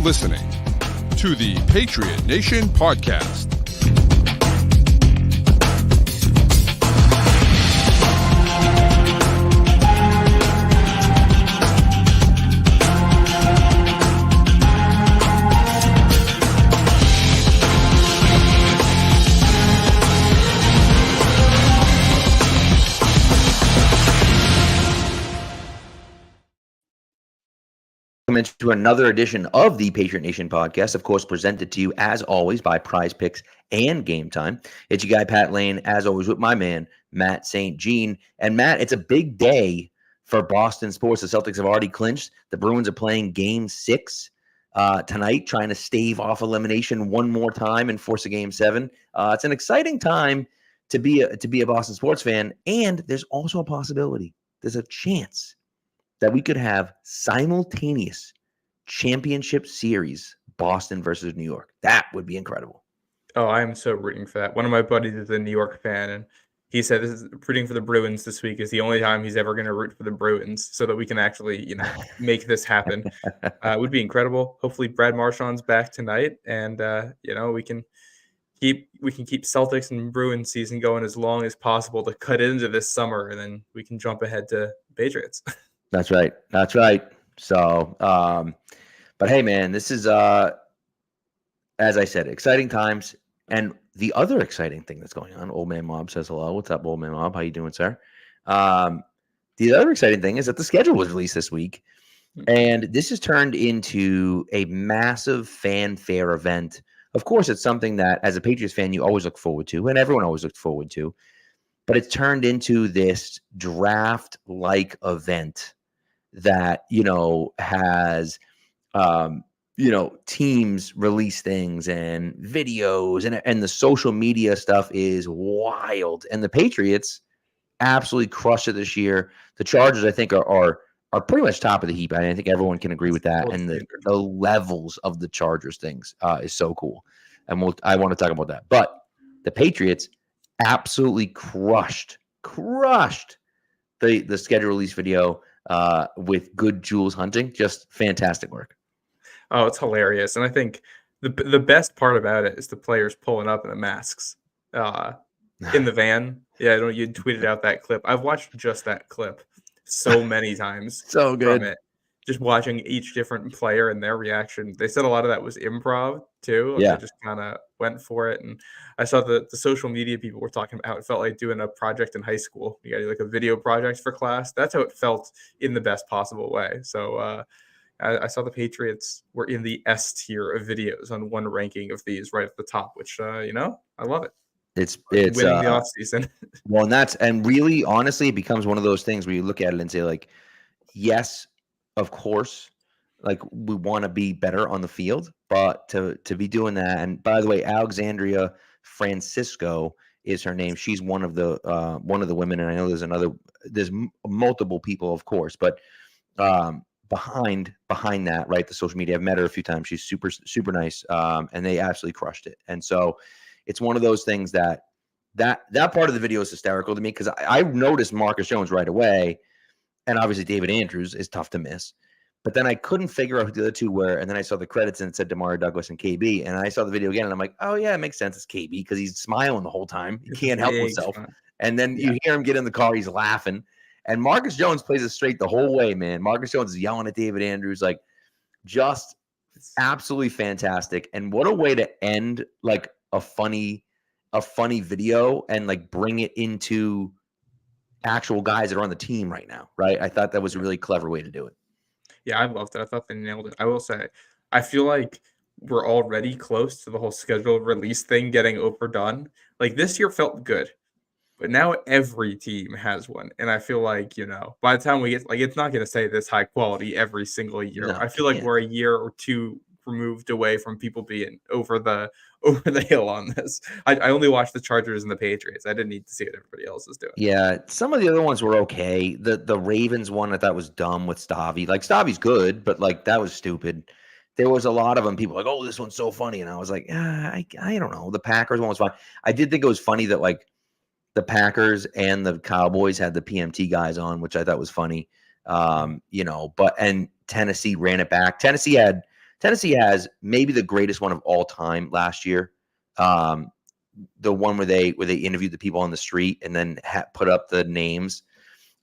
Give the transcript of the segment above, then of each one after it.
listening to the Patriot Nation podcast. To another edition of the Patriot Nation podcast, of course, presented to you as always by Prize Picks and Game Time. It's your guy, Pat Lane, as always, with my man, Matt St. Jean. And Matt, it's a big day for Boston sports. The Celtics have already clinched. The Bruins are playing Game 6 tonight, trying to stave off elimination one more time and force a Game 7. It's an exciting time to be a Boston sports fan. And there's also a possibility, there's a chance that we could have simultaneous championship series, Boston versus New York. That would be incredible. Oh, I am so rooting for that. One of my buddies is a New York fan, and he said this is rooting for the Bruins this week is the only time he's ever going to root for the Bruins so that we can actually, make this happen. It would be incredible. Hopefully Brad Marchand's back tonight, and we can keep Celtics and Bruins season going as long as possible to cut into this summer, and then we can jump ahead to Patriots. That's right. So, but hey, man, this is, as I said, exciting times. And the other exciting thing that's going on, Old Man Mob says hello. What's up, Old Man Mob? How you doing, sir? The other exciting thing is that the schedule was released this week. And this has turned into a massive fanfare event. Of course, it's something that, as a Patriots fan, you always look forward to, and everyone always looked forward to. But it's turned into this draft-like event that, has, teams release things and videos, and the social media stuff is wild. And the Patriots absolutely crushed it this year. The Chargers, I think, are pretty much top of the heap. I think everyone can agree with that. And the levels of the Chargers things is so cool. And I want to talk about that. But the Patriots absolutely crushed the schedule release video with good Jules Hunting. Just fantastic work. Oh, it's hilarious. And I think the best part about it is the players pulling up in the masks in the van. Yeah, you tweeted out that clip. I've watched just that clip so many times. So good. From it. Just watching each different player and their reaction. They said a lot of that was improv too. Yeah. They just kind of went for it. And I saw the social media people were talking about how it felt like doing a project in high school. You got to do like a video project for class. That's how it felt in the best possible way. So I saw the Patriots were in the S tier of videos on one ranking of these right at the top, which, I love it. It's winning the offseason. Well, and really, honestly, it becomes one of those things where you look at it and say, like, yes, of course, like we want to be better on the field, but to be doing that. And by the way, Alexandria Francisco is her name. She's one of the women, and I know there's multiple people, of course, but behind that, right, the social media, I've met her a few times. She's super, super nice, and they absolutely crushed it. And so it's one of those things that part of the video is hysterical to me because I noticed Marcus Jones right away. And obviously David Andrews is tough to miss. But then I couldn't figure out who the other two were. And then I saw the credits and it said Demario Douglas and KB. And I saw the video again and I'm like, oh, yeah, it makes sense. It's KB because he's smiling the whole time. He can't help himself. And then you hear him get in the car. He's laughing. And Marcus Jones plays it straight the whole way, man. Marcus Jones is yelling at David Andrews, like just absolutely fantastic. And what a way to end like a funny video and like bring it into actual guys that are on the team right now, right? I thought that was a really clever way to do it. Yeah, I loved it. I thought they nailed it. I will say, I feel like we're already close to the whole schedule release thing getting overdone. Like this year felt good, but now every team has one. And I feel like, by the time we get, like, it's not going to stay this high quality every single year. No, I feel like we're a year or two removed away from people being over the hill on this. I only watched the Chargers and the Patriots. I didn't need to see what everybody else is doing. Yeah, some of the other ones were okay. The Ravens one I thought was dumb with Stavi. Like Stavi's good, but like that was stupid. There was a lot of them. People like, oh, this one's so funny, and I was like, I don't know. The Packers one was fine. I did think it was funny that like the Packers and the Cowboys had the PMT guys on, which I thought was funny. But Tennessee ran it back. Tennessee Tennessee has maybe the greatest one of all time last year. The one where they interviewed the people on the street and then put up the names.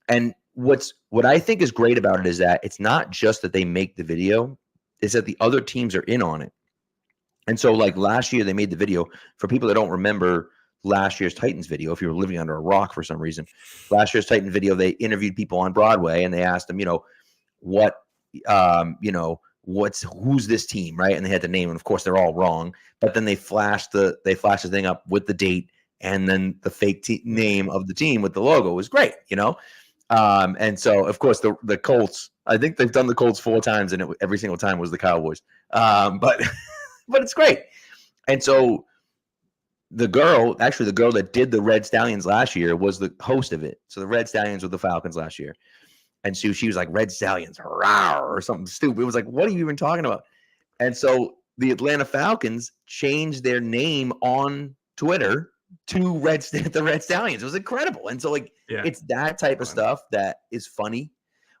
And what I think is great about it is that it's not just that they make the video, it's that the other teams are in on it. And so, like last year, they made the video. For people that don't remember last year's Titans video, if you were living under a rock for some reason, last year's Titan video, they interviewed people on Broadway and they asked them, what, who's this team, right? And they had to name, and of course, they're all wrong. But then they flashed the thing up with the date and then the fake name of the team with the logo. It was great, And so, of course, the Colts. I think they've done the Colts 4 times, and every single time was the Cowboys. But it's great. And so the girl that did the Red Stallions last year was the host of it. So the Red Stallions were the Falcons last year. And so she was like, Red Stallions, hurrah, or something stupid. It was like, what are you even talking about? And so the Atlanta Falcons changed their name on Twitter to the Red Stallions. It was incredible. And so it's that type of stuff that is funny,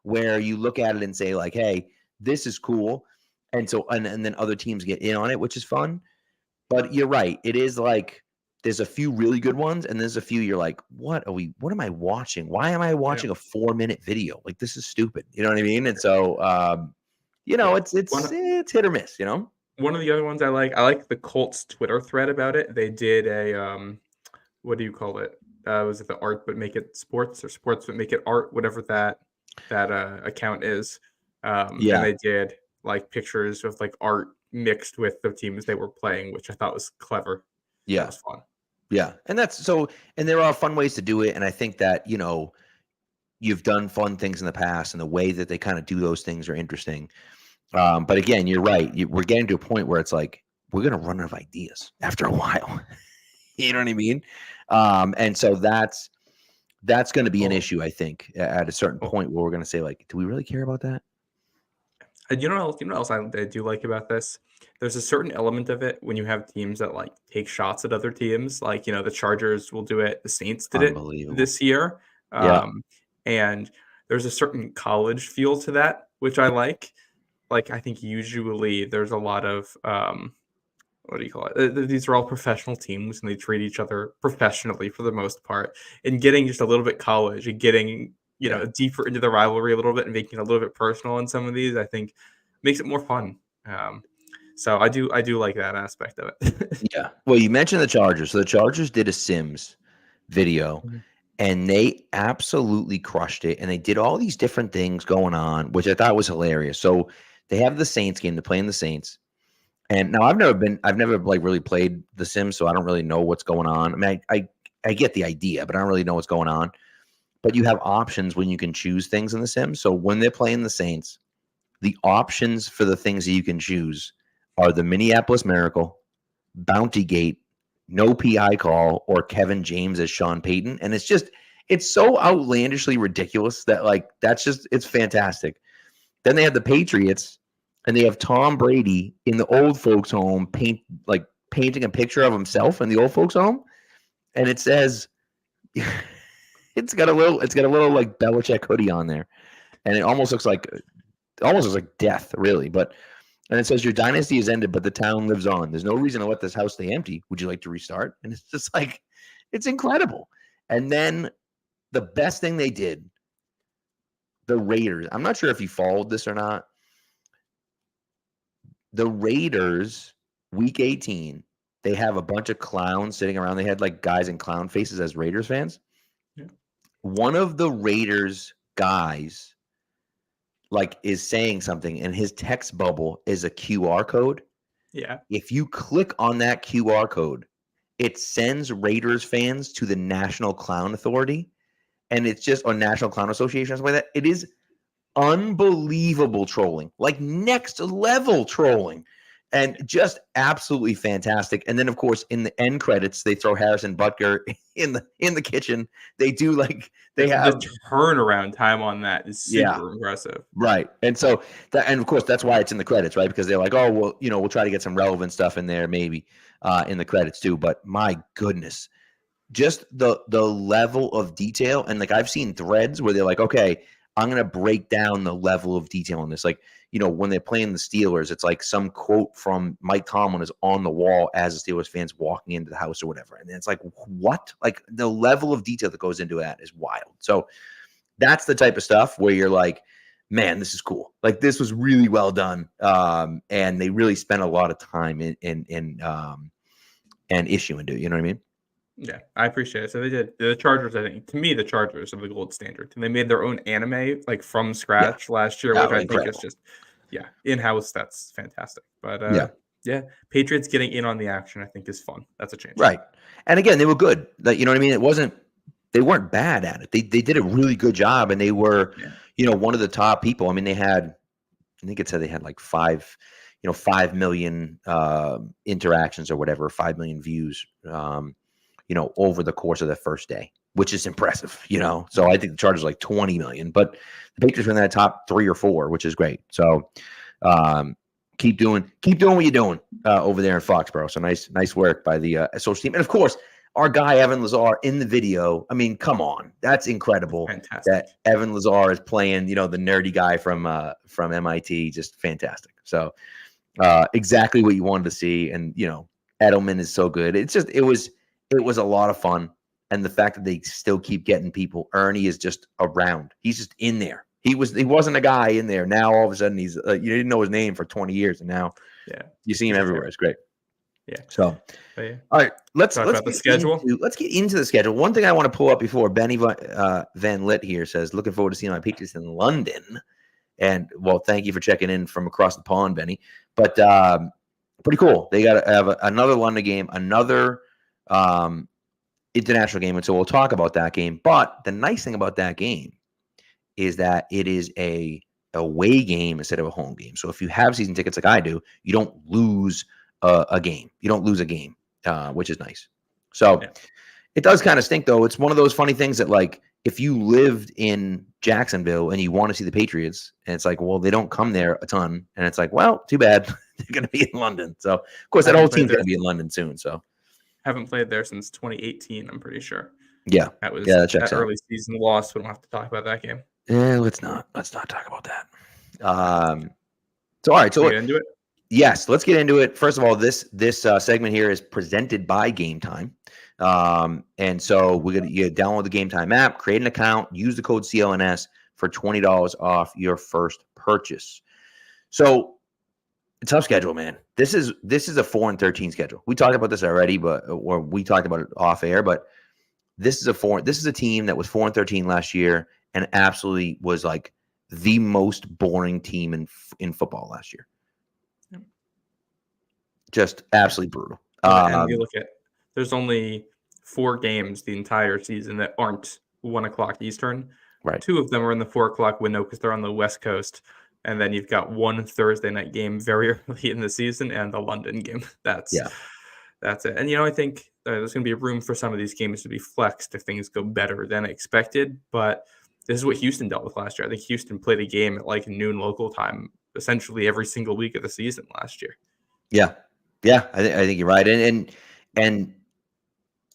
where you look at it and say like, hey, this is cool. And so, and then other teams get in on it, which is fun. But you're right. It is like, there's a few really good ones, and there's a few you're like, what am I watching? Why am I watching a 4-minute video? Like, this is stupid. You know what I mean? And so, it's hit or miss, One of the other ones I like the Colts Twitter thread about it. They did a, what do you call it? Was it the art but make it sports, or sports but make it art, whatever that account is. And they did like pictures of like art mixed with the teams they were playing, which I thought was clever. Yeah. That was fun. Yeah. And and there are fun ways to do it. And I think that, you've done fun things in the past, and the way that they kind of do those things are interesting. But again, you're right. We're getting to a point where it's like, we're going to run out of ideas after a while. You know what I mean? And so that's going to be an issue, I think, at a certain point where we're going to say like, do we really care about that? You know what else I do like about this? There's a certain element of it when you have teams that like take shots at other teams. Like, the Chargers will do it. The Saints did it this year. And there's a certain college feel to that, which I like. Like, I think usually there's a lot of, what do you call it? These are all professional teams, and they treat each other professionally for the most part. And getting just a little bit college and getting deeper into the rivalry a little bit and making it a little bit personal in some of these, I think makes it more fun. So I do like that aspect of it. Yeah. Well, you mentioned the Chargers. So the Chargers did a Sims video, and they absolutely crushed it. And they did all these different things going on, which I thought was hilarious. So they have the Saints game. They're playing the Saints. And now I've never like really played the Sims, so I don't really know what's going on. I mean, I get the idea, but I don't really know what's going on. But you have options when you can choose things in the Sims. So when they're playing the Saints, the options for the things that you can choose are the Minneapolis Miracle, Bounty Gate, no PI call, or Kevin James as Sean Payton. And it's so outlandishly ridiculous that it's fantastic. Then they have the Patriots, and they have Tom Brady in the old folks home painting a picture of himself in the old folks home. And it says, it's got a little like Belichick hoodie on there. And it almost looks like death, really. And it says, your dynasty is ended, but the town lives on. There's no reason to let this house stay empty. Would you like to restart? And it's just like, it's incredible. And then the best thing they did, the Raiders. I'm not sure if you followed this or not. The Raiders, week 18, they have a bunch of clowns sitting around. They had like guys in clown faces as Raiders fans. Yeah. One of the Raiders guys is saying something, and his text bubble is a QR code. Yeah. If you click on that QR code, it sends Raiders fans to the National Clown Authority, and it's just or National Clown Association or something like that. It is unbelievable trolling, like next level trolling, and just absolutely fantastic. And then, of course, in the end credits, they throw Harrison Butker in the kitchen. They do they have the turnaround time on that is super impressive, right? And so and of course that's why it's in the credits, right? Because they're like, oh well, we'll try to get some relevant stuff in there, maybe in the credits too. But my goodness, just the level of detail, and I've seen threads where they're like, okay, I'm going to break down the level of detail in this. when they're playing the Steelers, it's like some quote from Mike Tomlin is on the wall as the Steelers fans walking into the house or whatever. And it's like, what? Like the level of detail that goes into that is wild. So that's the type of stuff where you're like, man, this is cool. Like this was really well done. And they really spent a lot of time in and issue into it. You know what I mean? Yeah, I appreciate it. So they did the Chargers. I think to me, the Chargers are the gold standard, and they made their own anime like from scratch last year, which I think is just in house. That's fantastic. But yeah, Patriots getting in on the action, I think, is fun. That's a change, right? And again, they were good. Like you know what I mean? They weren't bad at it. They did a really good job, and they were one of the top people. I mean, they had, I think it said they had like 5 million interactions or whatever, 5 million views. Over the course of the first day, which is impressive, So I think the Chargers are like 20 million, but the Patriots are in that top 3 or 4, which is great. So keep doing what you're doing over there in Foxborough. So nice work by the social team. And of course, our guy Evan Lazar in the video. I mean, come on, that's incredible. Fantastic. That Evan Lazar is playing, the nerdy guy from MIT. Just fantastic. So exactly what you wanted to see. And Edelman is so good. It was a lot of fun. And the fact that they still keep getting people. Ernie is just around. He's just in there. He wasn't a guy in there. Now all of a sudden he's you didn't know his name for 20 years, and now you see him everywhere. It's great. Yeah. So all right, let's about the schedule. Let's get into the schedule. One thing I want to pull up before Benny Van Lit here says, looking forward to seeing my Patriots in London. And well, thank you for checking in from across the pond, Benny. But pretty cool. They got to have another London game, another international game, and so we'll talk about that game. But the nice thing about that game is that it is a away game instead of a home game. So if you have season tickets like I do, you don't lose a game. You don't lose a game, which is nice. So it does kind of stink, though. It's one of those funny things that, like, if you lived in Jacksonville and you want to see the Patriots, and it's like, well, they don't come there a ton, and it's like, well, too bad. They're going to be in London. So, of course, that whole team's going to be in London soon. So. Haven't played there since 2018, I'm pretty sure. Yeah. That was that early season loss. We don't have to talk about that game. Yeah, let's not talk about that. So all right, so get into it. Yes, let's get into it. First of all, this segment here is presented by Game Time. And so you download the Game Time app, create an account, use the code CLNS for $20 off your first purchase. So tough schedule, man. This is a 4-13 schedule. We talked about this already, or we talked about it off air, but this is a team that was 4-13 last year and absolutely was like the most boring team in football last year. Yep. Just absolutely brutal. And you look at, there's only 4 games the entire season that aren't 1 o'clock Eastern. Right. 2 of them are in the 4 o'clock window because they're on the West Coast. And then you've got 1 Thursday night game very early in the season and the London game. That's it. And, I think there's going to be room for some of these games to be flexed if things go better than expected. But this is what Houston dealt with last year. I think Houston played a game at like noon local time essentially every single week of the season last year. Yeah. Yeah, I think you're right. And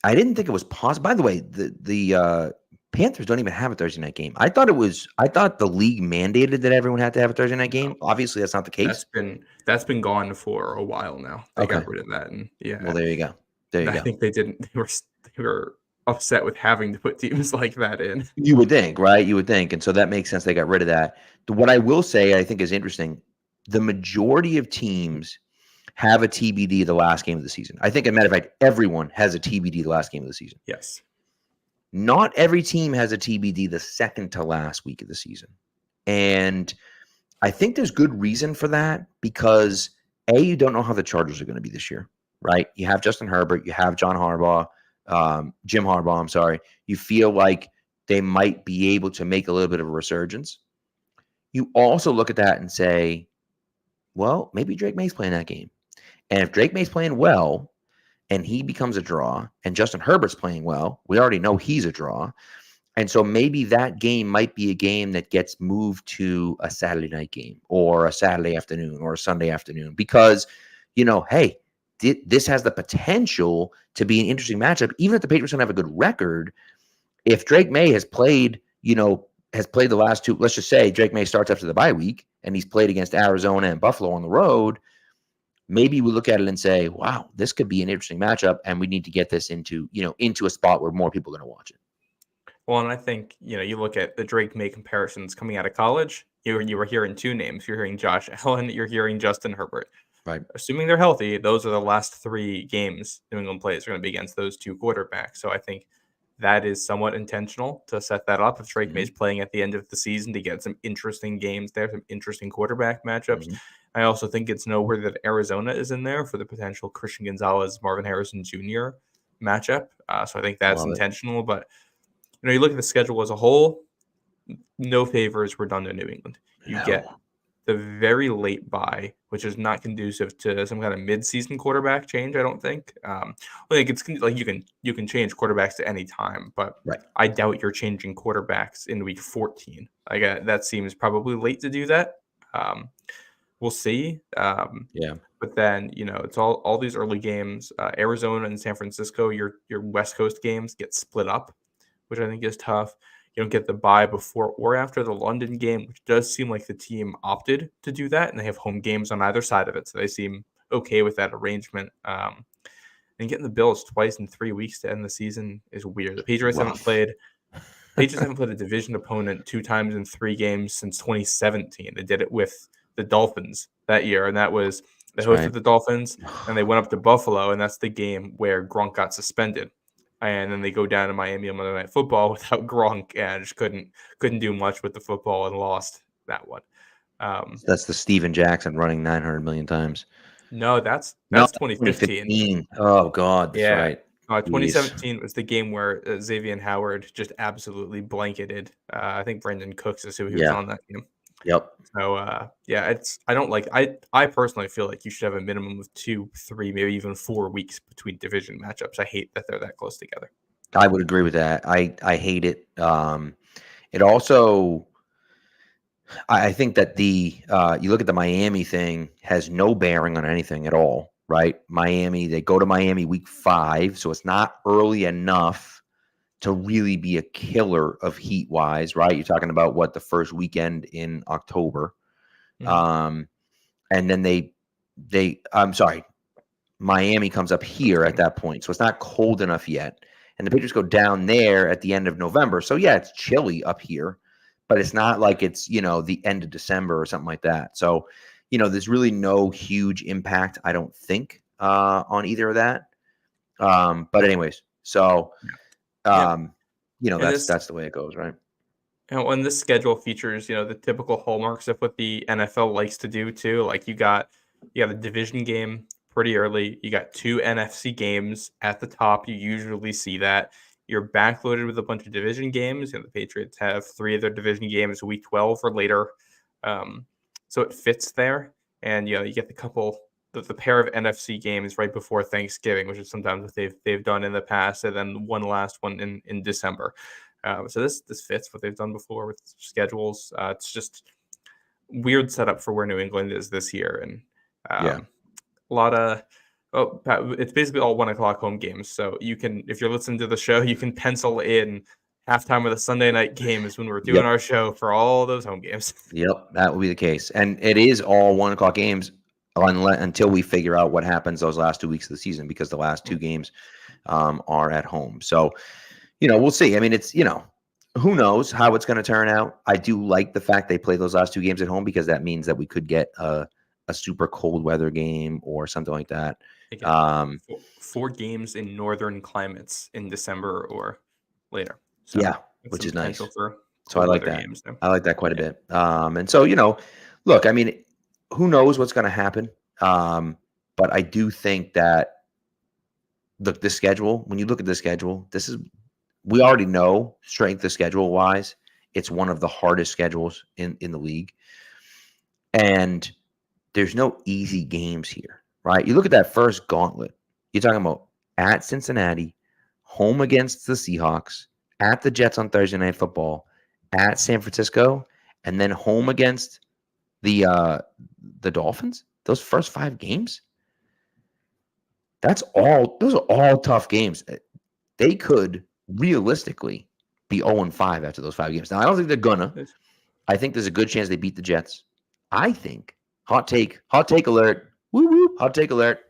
I didn't think it was possible. By the way, the Panthers don't even have a Thursday night game. I thought the league mandated that everyone had to have a Thursday night game. Obviously, that's not the case. That's been gone for a while now. They got rid of that, and Well, there you go. I think they didn't. They were upset with having to put teams like that in. You would think, right? You would think, and so that makes sense. They got rid of that. What I will say, I think, is interesting. The majority of teams have a TBD the last game of the season. I think, as a matter of fact, everyone has a TBD the last game of the season. Yes. Not every team has a TBD the second to last week of the season. And I think there's good reason for that because, A, you don't know how the Chargers are going to be this year, right? You have Justin Herbert. You have Jim Harbaugh, I'm sorry. You feel like they might be able to make a little bit of a resurgence. You also look at that and say, well, maybe Drake May's playing that game. And if Drake May's playing well and he becomes a draw and Justin Herbert's playing well, we already know he's a draw. And so maybe that game might be a game that gets moved to a Saturday night game or a Saturday afternoon or a Sunday afternoon because, hey, this has the potential to be an interesting matchup. Even if the Patriots don't have a good record, if Drake May has played the last 2, let's just say Drake May starts after the bye week and he's played against Arizona and Buffalo on the road, maybe we look at it and say, wow, this could be an interesting matchup, and we need to get this into a spot where more people are going to watch it. Well, and I think, you look at the Drake May comparisons coming out of college, you were hearing two names. You're hearing Josh Allen, you're hearing Justin Herbert. Right. Assuming they're healthy, those are the last 3 games New England plays are going to be against those 2 quarterbacks. So I think that is somewhat intentional to set that up. If Drake May's playing at the end of the season to get some interesting games there, some interesting quarterback matchups. I also think it's nowhere that Arizona is in there for the potential Christian Gonzalez, Marvin Harrison Jr. matchup. So I think that's intentional. But you look at the schedule as a whole, no favors were done to New England. You get the very late bye, which is not conducive to some kind of mid-season quarterback change. I don't think. It's like you can change quarterbacks at any time, but I doubt you're changing quarterbacks in week 14. That seems probably late to do that. We'll see. But then it's all these early games. Arizona and San Francisco, your West Coast games get split up, which I think is tough. You don't get the bye before or after the London game, which does seem like the team opted to do that, and they have home games on either side of it, so they seem okay with that arrangement. And getting the Bills twice in 3 weeks to end the season is weird. The Patriots haven't played a division opponent 2 times in 3 games since 2017. They did it with the Dolphins that year, and that was they hosted the Dolphins, and they went up to Buffalo, and that's the game where Gronk got suspended. And then they go down to Miami on Monday Night Football without Gronk, and just couldn't do much with the football and lost that one. That's the Steven Jackson running 900 million times. No, that's 2015. Oh God, that's right. 2017 was the game where Xavier Howard just absolutely blanketed. I think Brandon Cooks is who he was on that game. Yep. So I personally feel like you should have a minimum of 2, 3, maybe even 4 weeks between division matchups. I hate that they're that close together. I would agree with that. I hate it. It also, I think that you look at the Miami thing has no bearing on anything at all, right? Miami, they go to Miami week 5, so it's not early enough to really be a killer of heat wise, right? You're talking about the first weekend in October. And then Miami comes up here at that point. So it's not cold enough yet. And the Patriots go down there at the end of November. So yeah, it's chilly up here, but it's not like it's, the end of December or something like that. So, there's really no huge impact, I don't think, on either of that. But anyways, so that's the way it goes, right? And when this schedule features, the typical hallmarks of what the NFL likes to do too, like you got a division game pretty early. You got 2 NFC games at the top. You usually see that. You're backloaded with a bunch of division games. The Patriots have 3 of their division games week 12 or later. So it fits there. And you get the pair of NFC games right before Thanksgiving, which is sometimes what they've done in the past, and then one last one in December. So this fits what they've done before with schedules. It's just weird setup for where New England is this year, and a lot of it's basically all 1:00 home games. So you can, if you're listening to the show, you can pencil in halftime of the Sunday night game is when we're doing our show for all those home games. Yep, that will be the case, and it is all 1:00 games. Until we figure out what happens those last 2 weeks of the season, because the last 2 games are at home. So, we'll see. I mean, it's, who knows how it's going to turn out. I do like the fact they play those last 2 games at home, because that means that we could get a super cold weather game or something like that. 4 games in northern climates in December or later. So which is nice. So I like that. Games, I like that quite a bit. And so, look, I mean, who knows what's going to happen? But I do think that the schedule, when you look at the schedule, we already know strength of schedule wise, it's one of the hardest schedules in the league. And there's no easy games here, right? You look at that first gauntlet, you're talking about at Cincinnati, home against the Seahawks, at the Jets on Thursday Night Football, at San Francisco, and then home against the Dolphins. Those first 5 games, those are all tough games. They could realistically be 0-5 after those 5 games. Now, I don't think they're gonna. I think there's a good chance they beat the Jets. I think hot take alert. Woo woo, hot take alert.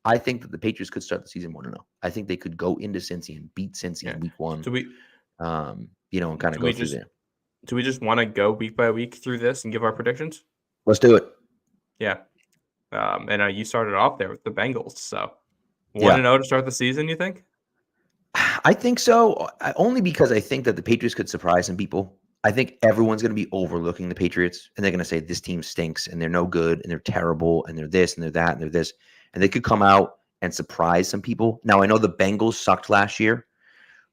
I think that the Patriots could start the season 1-0. I think they could go into Cincy and beat Cincy Yeah. in week 1. Do we And kind of do go we through just there. do we just want to go week by week through this and give our predictions? Let's do it. Yeah. And you started off there with the Bengals, so 1-0 Yeah. to start the season, you think? I think so, only because I think that the Patriots could surprise some people. I think everyone's going to be overlooking the Patriots, and they're going to say this team stinks, and they're no good, and they're terrible, and they're this, and they're that, and they're this. And they could come out and surprise some people. Now, I know the Bengals sucked last year,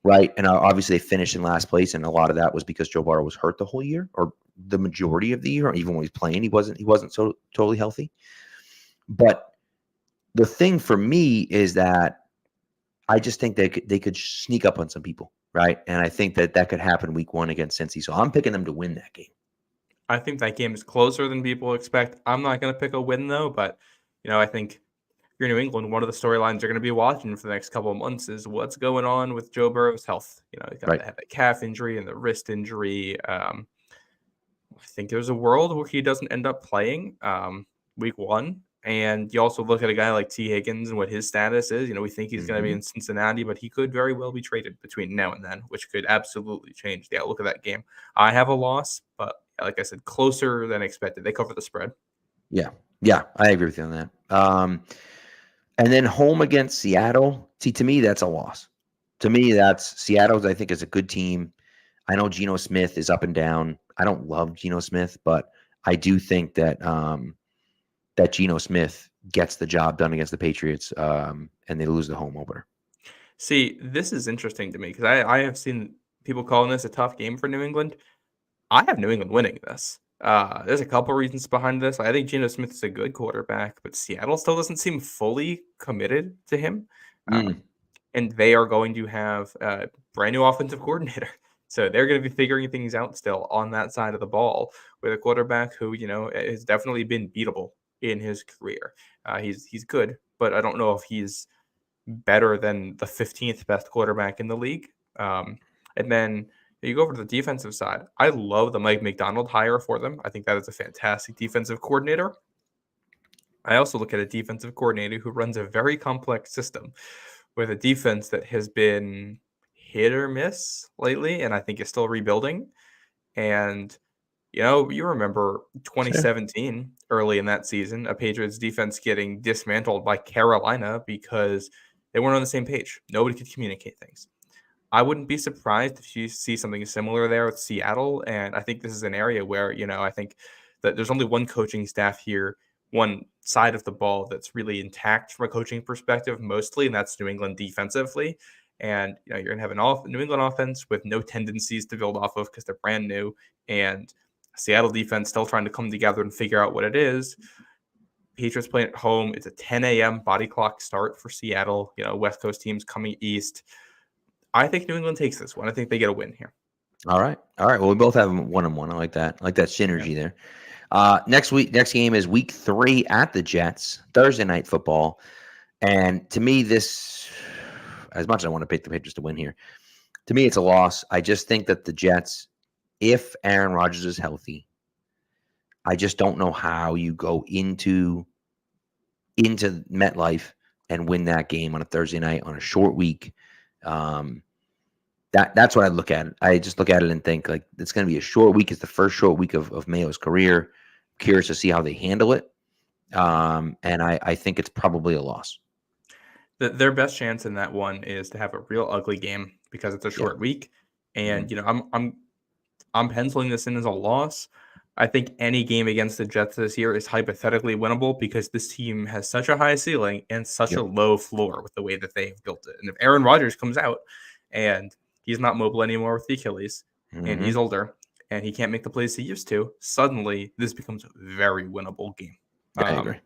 right? And obviously they finished in last place, and a lot of that was because Joe Burrow was hurt the whole year, or the majority of the year. Or even when he's playing, he wasn't so totally healthy. But the thing for me is that I just think they could sneak up on some people, right? And I think that could happen week 1 against Cincy. So I'm picking them to win that game. I think that game is closer than people expect. I'm not going to pick a win, though, but, I think if you're New England, one of the storylines you're going to be watching for the next couple of months is what's going on with Joe Burrow's health. He's got Right. to have that calf injury and the wrist injury. I think there's a world where he doesn't end up playing week 1. And you also look at a guy like T. Higgins and what his status is. We think he's going to be in Cincinnati, but he could very well be traded between now and then, which could absolutely change the outlook of that game. I have a loss, but like I said, closer than expected. They cover the spread. Yeah, I agree with you on that. And then home against Seattle. See, to me, that's a loss. To me, that's Seattle. I think is a good team. I know Geno Smith is up and down. I don't love Geno Smith, but I do think that that Geno Smith gets the job done against the Patriots, and they lose the home opener. See, this is interesting to me because I have seen people calling this a tough game for New England. I have New England winning this. There's a couple reasons behind this. I think Geno Smith is a good quarterback, but Seattle still doesn't seem fully committed to him. And they are going to have a brand new offensive coordinator. So they're going to be figuring things out still on that side of the ball with a quarterback who, has definitely been beatable in his career. He's good, but I don't know if he's better than the 15th best quarterback in the league. And then you go over to the defensive side. I love the Mike McDonald hire for them. I think that is a fantastic defensive coordinator. I also look at a defensive coordinator who runs a very complex system with a defense that has been hit or miss lately, and I think is still rebuilding. And, you remember 2017, early in that season, a Patriots defense getting dismantled by Carolina because they weren't on the same page. Nobody could communicate things. I wouldn't be surprised if you see something similar there with Seattle. And I think this is an area where, I think that there's only one coaching staff here, one side of the ball that's really intact from a coaching perspective, mostly, and that's New England defensively. And, you're going to have a New England offense with no tendencies to build off of because they're brand new. And Seattle defense still trying to come together and figure out what it is. Patriots playing at home. It's a 10 a.m. body clock start for Seattle. West Coast teams coming east. I think New England takes this one. I think they get a win here. All right. Well, we both have them 1-1. I like that. I like that synergy there. Next game is week 3 at the Jets, Thursday night football. And to me, this, as much as I want to pick the Patriots to win here, to me, it's a loss. I just think that the Jets, if Aaron Rodgers is healthy, I just don't know how you go into MetLife and win that game on a Thursday night on a short week. That's what I look at. I just look at it and think like it's going to be a short week. It's the first short week of Mayo's career. Curious to see how they handle it. And I think it's probably a loss. Their best chance in that one is to have a real ugly game because it's a short week. And I'm penciling this in as a loss. I think any game against the Jets this year is hypothetically winnable because this team has such a high ceiling and such a low floor with the way that they've built it. And if Aaron Rodgers comes out and he's not mobile anymore with the Achilles and he's older and he can't make the plays he used to, suddenly this becomes a very winnable game. I agree.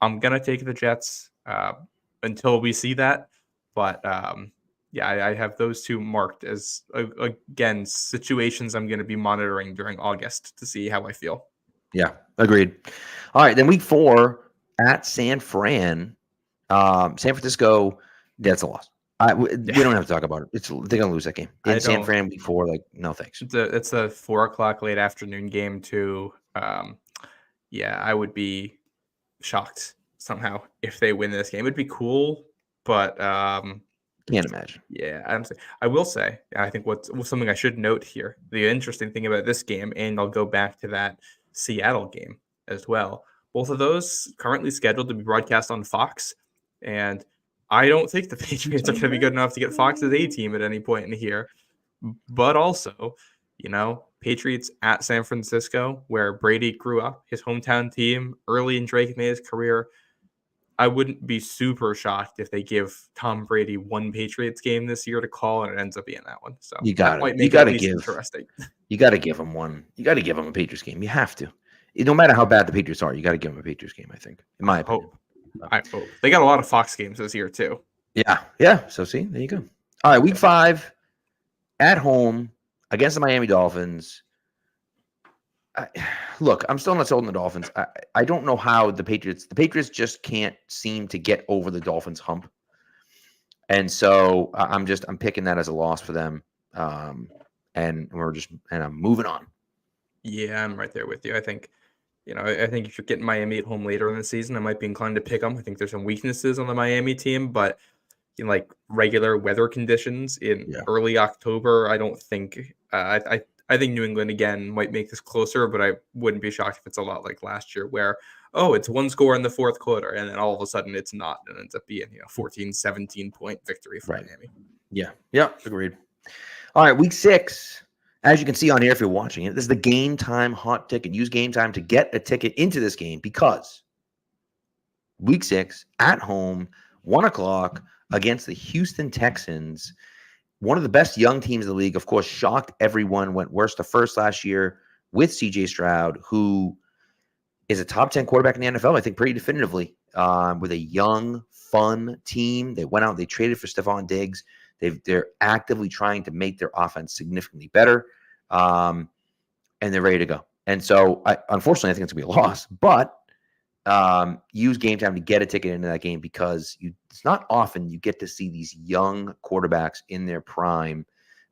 I'm going to take the Jets until we see that. But I have those two marked as, again, situations I'm going to be monitoring during August to see how I feel. Yeah, agreed. All right, then week 4 at San Fran. San Francisco, that's a loss. We don't have to talk about it. They're going to lose that game. In San Fran, week 4, no thanks. It's a 4 o'clock late afternoon game, too. yeah, I would be shocked somehow if they win this game. It'd be cool, but Can't imagine. yeah, I will say, I think what's something I should note here, the interesting thing about this game, and I'll go back to that Seattle game as well. Both of those currently scheduled to be broadcast on Fox, and I don't think the Patriots are going to be good enough to get Fox's A team at any point in here. But also, Patriots at San Francisco, where Brady grew up, his hometown team, early in Drake May's career. I wouldn't be super shocked if they give Tom Brady one Patriots game this year to call, and it ends up being that one. So that might make it at least interesting. You got to give him one. You got to give him a Patriots game. You have to. No matter how bad the Patriots are, you got to give them a Patriots game, I think, in my opinion. I hope. They got a lot of Fox games this year, too. Yeah. So, see, there you go. All right, week 5, at home, against the Miami Dolphins. Look, I'm still not sold on the Dolphins. I don't know how the Patriots just can't seem to get over the Dolphins hump. And so I'm picking that as a loss for them. And I'm moving on. Yeah, I'm right there with you. I think, I think if you're getting Miami at home later in the season, I might be inclined to pick them. I think there's some weaknesses on the Miami team, but in like regular weather conditions in early October, I don't think I think New England, again, might make this closer, but I wouldn't be shocked if it's a lot like last year where, it's one score in the fourth quarter, and then all of a sudden it's not, and it ends up being 14, 17-point victory for Miami. Yeah, agreed. All right, week 6, as you can see on here if you're watching it, this is the Game Time hot ticket. Use Game Time to get a ticket into this game because week 6, at home, 1 o'clock against the Houston Texans. One of the best young teams in the league, of course, shocked everyone, went worst to first last year with C.J. Stroud, who is a top 10 quarterback in the NFL, I think pretty definitively, with a young, fun team. They went out, they traded for Stephon Diggs. They're actively trying to make their offense significantly better, and they're ready to go. And so, unfortunately, I think it's going to be a loss, but use Game Time to get a ticket into that game because it's not often you get to see these young quarterbacks in their prime,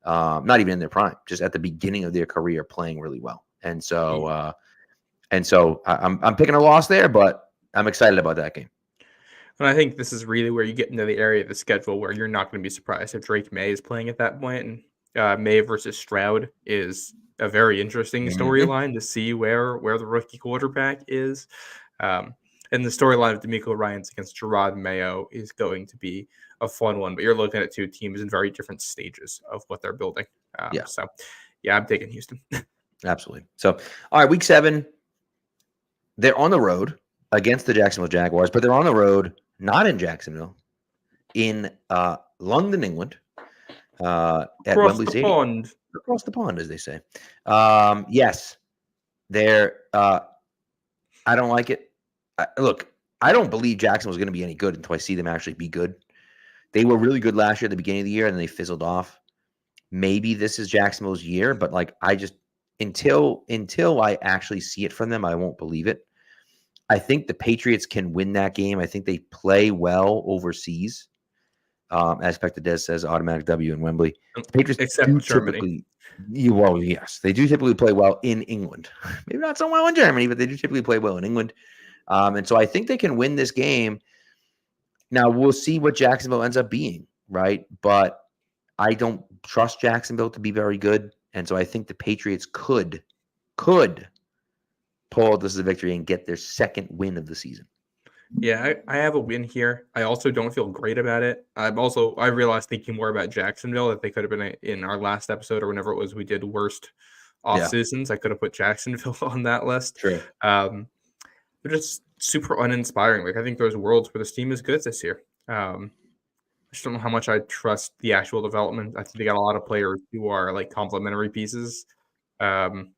not even in their prime, just at the beginning of their career playing really well. And so, I'm picking a loss there, but I'm excited about that game. And I think this is really where you get into the area of the schedule where you're not going to be surprised if Drake May is playing at that point. And May versus Stroud is a very interesting storyline to see where the rookie quarterback is. And the storyline of D'Amico Ryans against Gerard Mayo is going to be a fun one. But you're looking at two teams in very different stages of what they're building. So, I'm taking Houston. Absolutely. So, all right, week 7, they're on the road against the Jacksonville Jaguars, but they're on the road, not in Jacksonville, in London, England, at Wembley Stadium. Across the pond, as they say. Yes, they're. I don't like it. Look, I don't believe Jacksonville's going to be any good until I see them actually be good. They were really good last year at the beginning of the year, and they fizzled off. Maybe this is Jacksonville's year, but I just until I actually see it from them, I won't believe it. I think the Patriots can win that game. I think they play well overseas. As Spectadez says, automatic W in Wembley. The Patriots except Germany. Yes, they do typically play well in England. Maybe not so well in Germany, but they do typically play well in England. And so I think they can win this game. Now, we'll see what Jacksonville ends up being, right? But I don't trust Jacksonville to be very good. And so I think the Patriots could pull this as a victory and get their second win of the season. Yeah, I have a win here. I also don't feel great about it. I realized thinking more about Jacksonville that they could have been in our last episode or whenever it was we did worst off seasons. I could have put Jacksonville on that list. True. They're just super uninspiring. I think there's worlds where this team is good this year. I just don't know how much I trust the actual development. I think they got a lot of players who are complementary pieces. And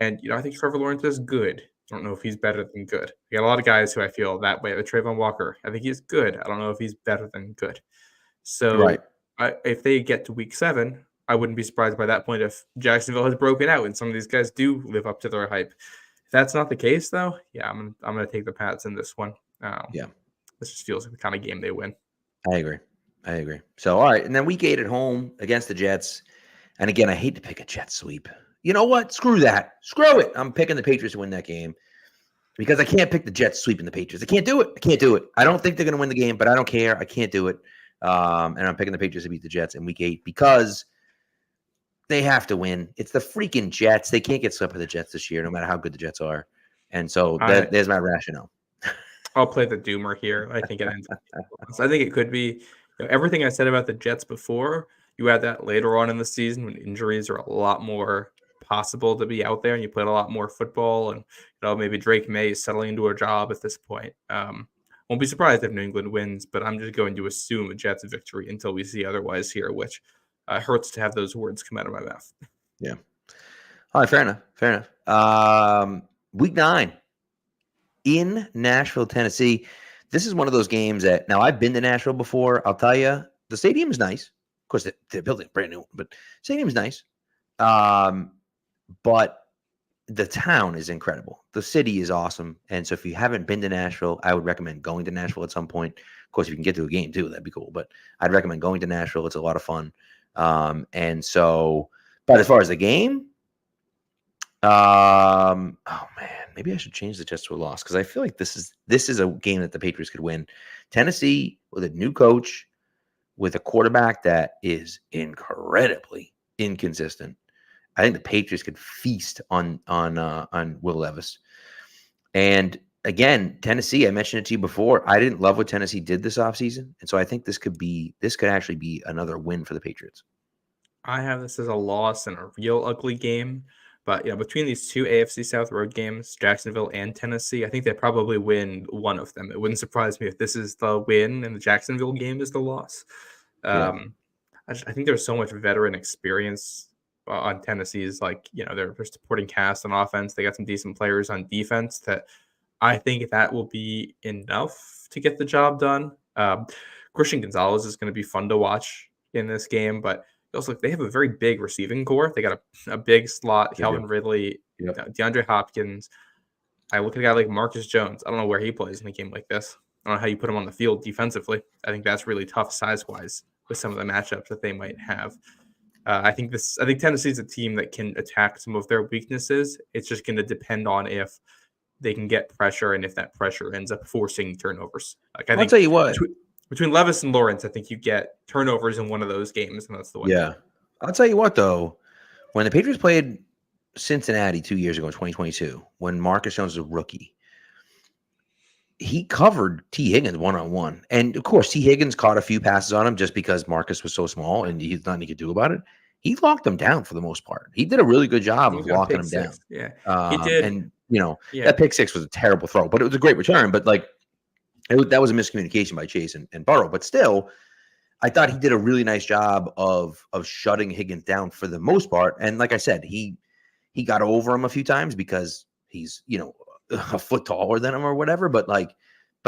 I think Trevor Lawrence is good. I don't know if he's better than good. We got a lot of guys who I feel that way. Trayvon Walker, I think he's good. I don't know if he's better than good. So if they get to week 7, I wouldn't be surprised by that point if Jacksonville has broken out and some of these guys do live up to their hype. If that's not the case, though, I'm going to take the Pats in this one. This just feels like the kind of game they win. I agree. So, all right. And then week 8 at home against the Jets. And again, I hate to pick a Jets sweep. You know what? Screw that. Screw it. I'm picking the Patriots to win that game. because I can't pick the Jets sweeping the Patriots. I can't do it. I can't do it. I don't think they're going to win the game, but I don't care. I can't do it. And I'm picking the Patriots to beat the Jets in Week 8 because they have to win. It's the freaking Jets. They can't get swept by the Jets this year, no matter how good the Jets are. And so there's my rationale. I'll play the doomer here. I think it ends up being a loss. I think it could be everything I said about the Jets before. You add that later on in the season when injuries are a lot more possible to be out there and you played a lot more football, and maybe Drake May is settling into a job at this point. Won't be surprised if New England wins, but I'm just going to assume a Jets victory until we see otherwise here, which hurts to have those words come out of my mouth. Yeah. All right, fair enough. Fair enough. Week 9 in Nashville, Tennessee. This is one of those games that now I've been to Nashville before. I'll tell you, the stadium is nice. Of course, they're building a brand new one, but stadium is nice. But the town is incredible. The city is awesome. And so if you haven't been to Nashville, I would recommend going to Nashville at some point. Of course, if you can get to a game too, that'd be cool. But I'd recommend going to Nashville. It's a lot of fun. And so, but as far as the game, oh man, maybe I should change the Jets to a loss because I feel like this is a game that the Patriots could win. Tennessee with a new coach, with a quarterback that is incredibly inconsistent. I think the Patriots could feast on Will Levis. And again, Tennessee, I mentioned it to you before. I didn't love what Tennessee did this offseason. And so I think this could actually be another win for the Patriots. I have this as a loss and a real ugly game. But between these two AFC South road games, Jacksonville and Tennessee, I think they probably win one of them. It wouldn't surprise me if this is the win and the Jacksonville game is the loss. I think there's so much veteran experience on Tennessee's, their supporting cast on offense. They got some decent players on defense that I think that will be enough to get the job done. Christian Gonzalez is going to be fun to watch in this game, but also they have a very big receiving core. They got a big slot, Calvin Ridley, DeAndre Hopkins. I look at a guy like Marcus Jones. I don't know where he plays in a game like this. I don't know how you put him on the field defensively. I think that's really tough size-wise with some of the matchups that they might have. I think Tennessee's a team that can attack some of their weaknesses. It's just going to depend on if they can get pressure and if that pressure ends up forcing turnovers. I'll tell you what. Between Levis and Lawrence, I think you get turnovers in one of those games, and that's the one. Yeah. I'll tell you what, though. When the Patriots played Cincinnati 2 years ago in 2022, when Marcus Jones was a rookie, he covered T. Higgins one-on-one. And, of course, T. Higgins caught a few passes on him just because Marcus was so small and he's nothing he could do about it. He locked him down for the most part. He did a really good job of locking him down. Yeah, he did. And, that pick six was a terrible throw, but it was a great return. But, that was a miscommunication by Chase and Burrow. But still, I thought he did a really nice job of shutting Higgins down for the most part. And like I said, he got over him a few times because he's, a foot taller than him or whatever. But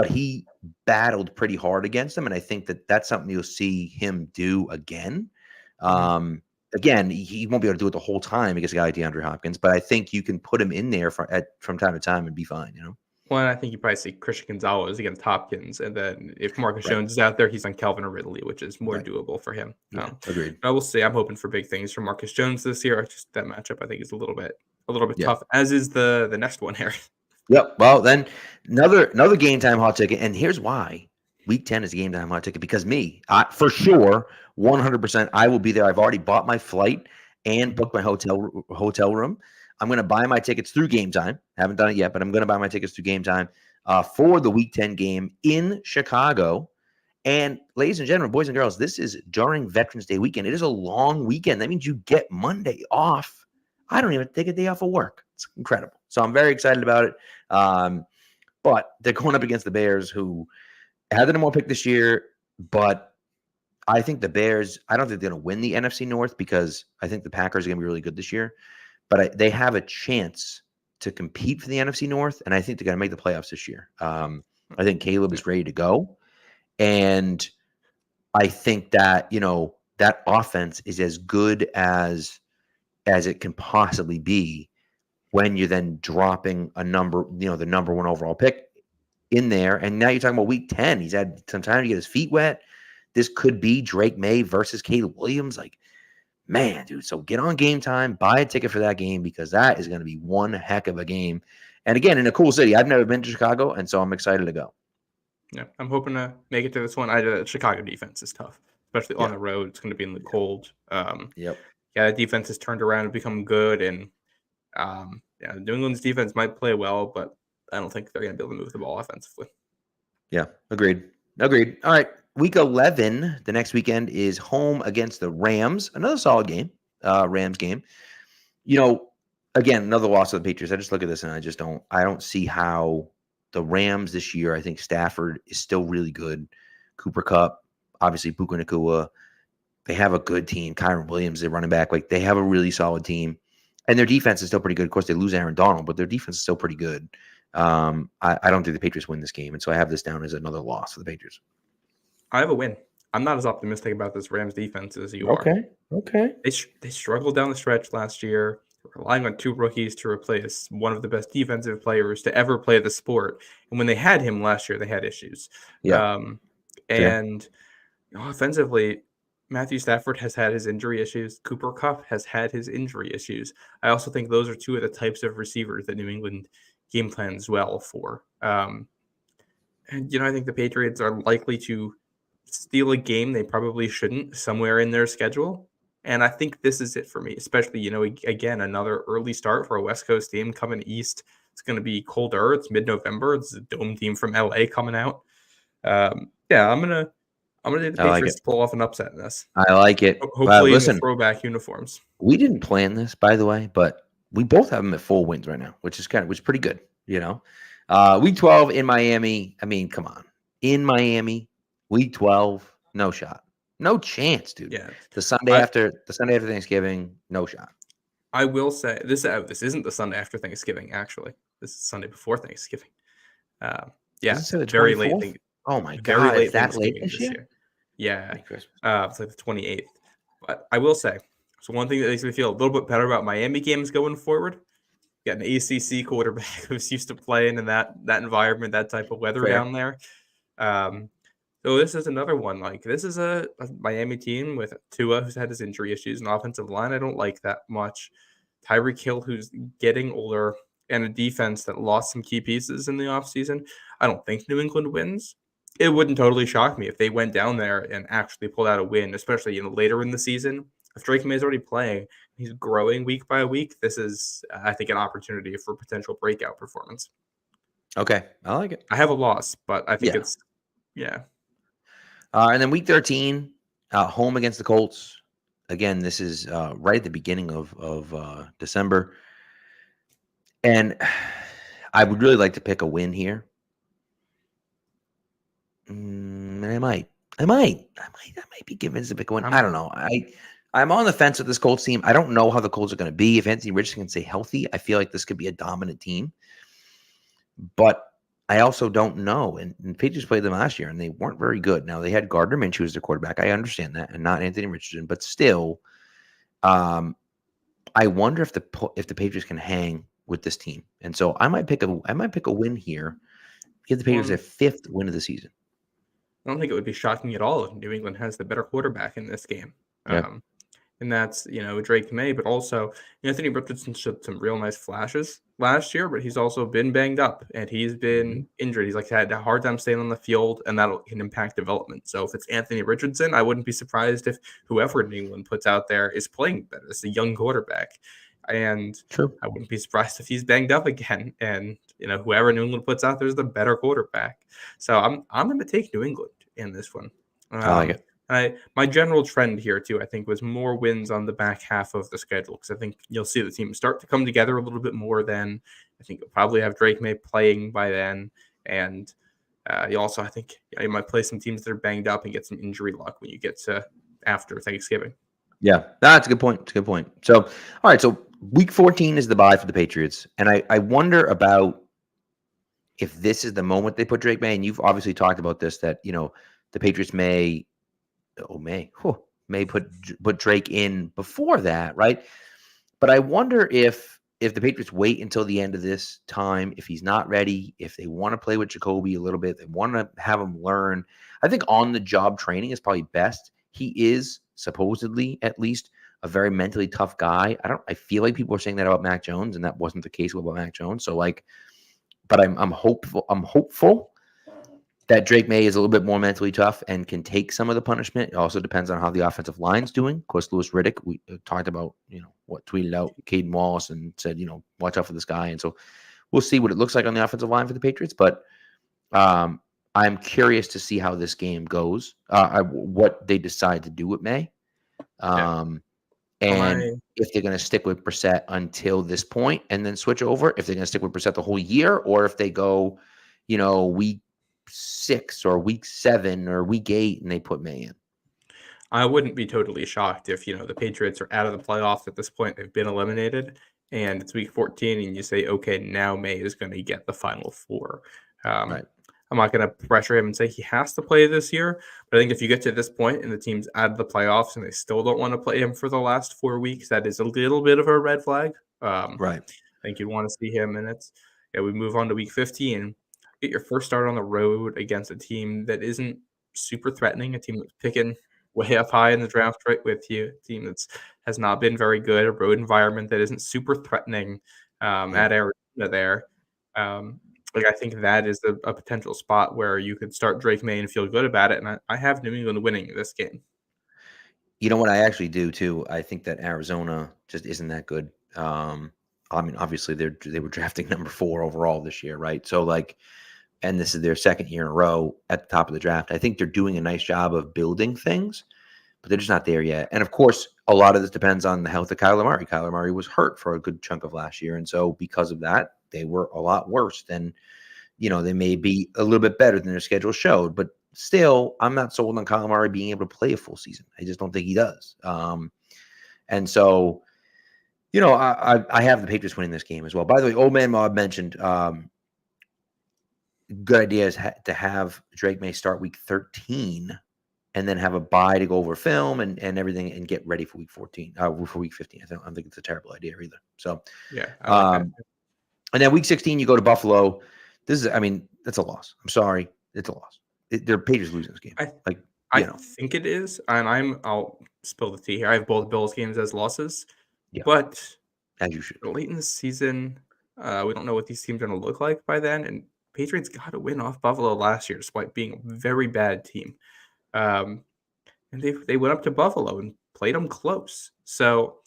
he battled pretty hard against him. And I think that's something you'll see him do again. Again, he won't be able to do it the whole time against a guy like DeAndre Hopkins. But I think you can put him in there from time to time and be fine, Well, and I think you probably see Christian Gonzalez against Hopkins, and then if Marcus Jones is out there, he's on Calvin or Ridley, which is more doable for him. Agreed. I will say I'm hoping for big things from Marcus Jones this year. Just that matchup, I think, is a little bit tough, as is the next one here. Yep. Well, then another game time hot ticket, and here's why. Week 10 is a game time hot ticket because for sure, 100%, I will be there. I've already bought my flight and booked my hotel room. I'm going to buy my tickets through Game Time. Haven't done it yet, but I'm going to buy my tickets through Game Time for the Week 10 game in Chicago. And ladies and gentlemen, boys and girls, this is during Veterans Day weekend. It is a long weekend. That means you get Monday off. I don't even take a day off of work. It's incredible. So I'm very excited about it. But they're going up against the Bears, who had the number one pick this year. But I think the Bears, I don't think they're going to win the NFC North because I think the Packers are going to be really good this year. But they have a chance to compete for the NFC North, and I think they're going to make the playoffs this year. I think Caleb is ready to go, and I think that that offense is as good as it can possibly be when you're then dropping the number one overall pick in there. And now you're talking about Week 10. He's had some time to get his feet wet. This could be Drake May versus Caleb Williams. Man, dude, so get on Game Time, buy a ticket for that game because that is going to be one heck of a game. And again, in a cool city. I've never been to Chicago, and so I'm excited to go. Yeah, I'm hoping to make it to this one. Chicago defense is tough, especially on the road. It's going to be in the cold. Yep. Yeah, the defense has turned around and become good, and New England's defense might play well, but I don't think they're going to be able to move the ball offensively. Yeah, agreed. All right, week 11, the next weekend is home against the Rams. Another solid game, Rams game. Again, another loss of the Patriots. I just look at this and I don't see how the Rams this year. I think Stafford is still really good. Cooper Kupp, obviously Puka Nacua. They have a good team. Kyron Williams, their running back. Like, they have a really solid team. And their defense is still pretty good. Of course, they lose Aaron Donald, but their defense is still pretty good. I don't think the Patriots win this game. And so I have this down as another loss for the Patriots. I have a win. I'm not as optimistic about this Rams defense as you are. Okay. They struggled down the stretch last year, relying on 2 rookies to replace one of the best defensive players to ever play the sport. And when they had him last year, they had issues. Yeah. And offensively, Matthew Stafford has had his injury issues. Cooper Kupp has had his injury issues. I also think those are 2 of the types of receivers that New England game plans well for. And I think the Patriots are likely to steal a game they probably shouldn't somewhere in their schedule. And I think this is it for me, especially, again, another early start for a West Coast team coming east. It's going to be colder. It's mid-November. It's a dome team from LA coming out. I'm gonna do the Patriots pull off an upset in this. I like it. Hopefully, in the throwback uniforms. We didn't plan this, by the way, but we both have them at full wins right now, which is pretty good. Week 12 in Miami. I mean, come on, in Miami, week 12, no shot, no chance, dude. Yeah, the Sunday after Thanksgiving, no shot. I will say this isn't the Sunday after Thanksgiving. Actually, this is Sunday before Thanksgiving. Very late. Oh my God, is that late this year? Yeah, it's like the 28th. But I will say, so one thing that makes me feel a little bit better about Miami games going forward, you got an ACC quarterback who's used to playing in that environment, that type of weather down there. So this is another one. Like, this is a Miami team with Tua, who's had his injury issues, an offensive line I don't like that much, Tyreek Hill, who's getting older, and a defense that lost some key pieces in the offseason. I don't think New England wins. It wouldn't totally shock me if they went down there and actually pulled out a win, especially later in the season. If Drake May is already playing, he's growing week by week. This is, I think, an opportunity for potential breakout performance. Okay, I like it. I have a loss, but I think it's. And then week 13, home against the Colts. Again, this is right at the beginning of December. And I would really like to pick a win here. And I might be convinced to pick a win. I don't know. I'm on the fence with this Colts team. I don't know how the Colts are going to be. If Anthony Richardson can stay healthy, I feel like this could be a dominant team. But I also don't know. And Patriots played them last year, and they weren't very good. Now, they had Gardner Minshew as their quarterback. I understand that, and not Anthony Richardson. But still, I wonder if the Patriots can hang with this team. And so I might pick a win here. Give the Patriots their 5th win of the season. I don't think it would be shocking at all if New England has the better quarterback in this game. And that's, Drake May, but also Anthony Richardson showed some real nice flashes last year, but he's also been banged up and he's been injured. He's had a hard time staying on the field, and that can impact development. So if it's Anthony Richardson, I wouldn't be surprised if whoever New England puts out there is playing better. It's a young quarterback. And I wouldn't be surprised if he's banged up again. And, whoever New England puts out there is the better quarterback. So I'm going to take New England in this one. I like it. My general trend here, too, I think, was more wins on the back half of the schedule, because I think you'll see the team start to come together a little bit more then. I think you'll probably have Drake May playing by then. And you also, I think, you might play some teams that are banged up and get some injury luck when you get to after Thanksgiving. Yeah, that's a good point. So, all right, so week 14 is the bye for the Patriots. And I wonder about if this is the moment they put Drake May. And you've obviously talked about this, that, the Patriots may put Drake in before that, right? But I wonder if the Patriots wait until the end of this time, if he's not ready, if they want to play with Jacoby a little bit, they want to have him learn. I think on-the-job training is probably best. He is supposedly, at least, a very mentally tough guy. I feel like people are saying that about Mac Jones, and that wasn't the case about Mac Jones. So, but I'm hopeful. I'm hopeful that Drake May is a little bit more mentally tough and can take some of the punishment. It also depends on how the offensive line's doing. Of course, Louis Riddick, we talked about, what tweeted out Caden Wallace and said, watch out for this guy. And so we'll see what it looks like on the offensive line for the Patriots. But I'm curious to see how this game goes, what they decide to do with May. And if they're going to stick with Brissett until this point and then switch over, if they're going to stick with Brissett the whole year, or if they go, week 6 or week 7 or week 8 and they put May in. I wouldn't be totally shocked if, the Patriots are out of the playoffs at this point. They've been eliminated and it's week 14 and you say, okay, now May is going to get the final 4. Right. I'm not going to pressure him and say he has to play this year. But I think if you get to this point and the team's out of the playoffs and they still don't want to play him for the last 4 weeks, that is a little bit of a red flag. Right. I think you'd want to see him. And we move on to week 15. Get your first start on the road against a team that isn't super threatening, a team that's picking way up high in the draft right with you, a team that has not been very good, a road environment that isn't super threatening at Arizona there. I think that is a potential spot where you could start Drake May and feel good about it. And I have New England winning this game. You know what I actually do too? I think that Arizona just isn't that good. Obviously they were drafting number 4 overall this year, right? So and this is their second year in a row at the top of the draft. I think they're doing a nice job of building things, but they're just not there yet. And of course, a lot of this depends on the health of Kyler Murray. Kyler Murray was hurt for a good chunk of last year. And so because of that, they were a lot worse than, they may be a little bit better than their schedule showed. But still, I'm not sold on Kyler Murray being able to play a full season. I just don't think he does. And so, I have the Patriots winning this game as well. By the way, Old Man Mob mentioned good idea is to have Drake May start week 13 and then have a bye to go over film and everything and get ready for week 14, for week 15. I don't think it's a terrible idea either. So, yeah. I like that. And then week 16, you go to Buffalo. That's a loss. I'm sorry. It's a loss. They're Patriots losing this game. I think it is. And I'll spill the tea here. I have both Bills games as losses. Yeah. But as you should. Late in the season, we don't know what these teams are going to look like by then. And Patriots got a win off Buffalo last year, despite being a very bad team. And they went up to Buffalo and played them close. So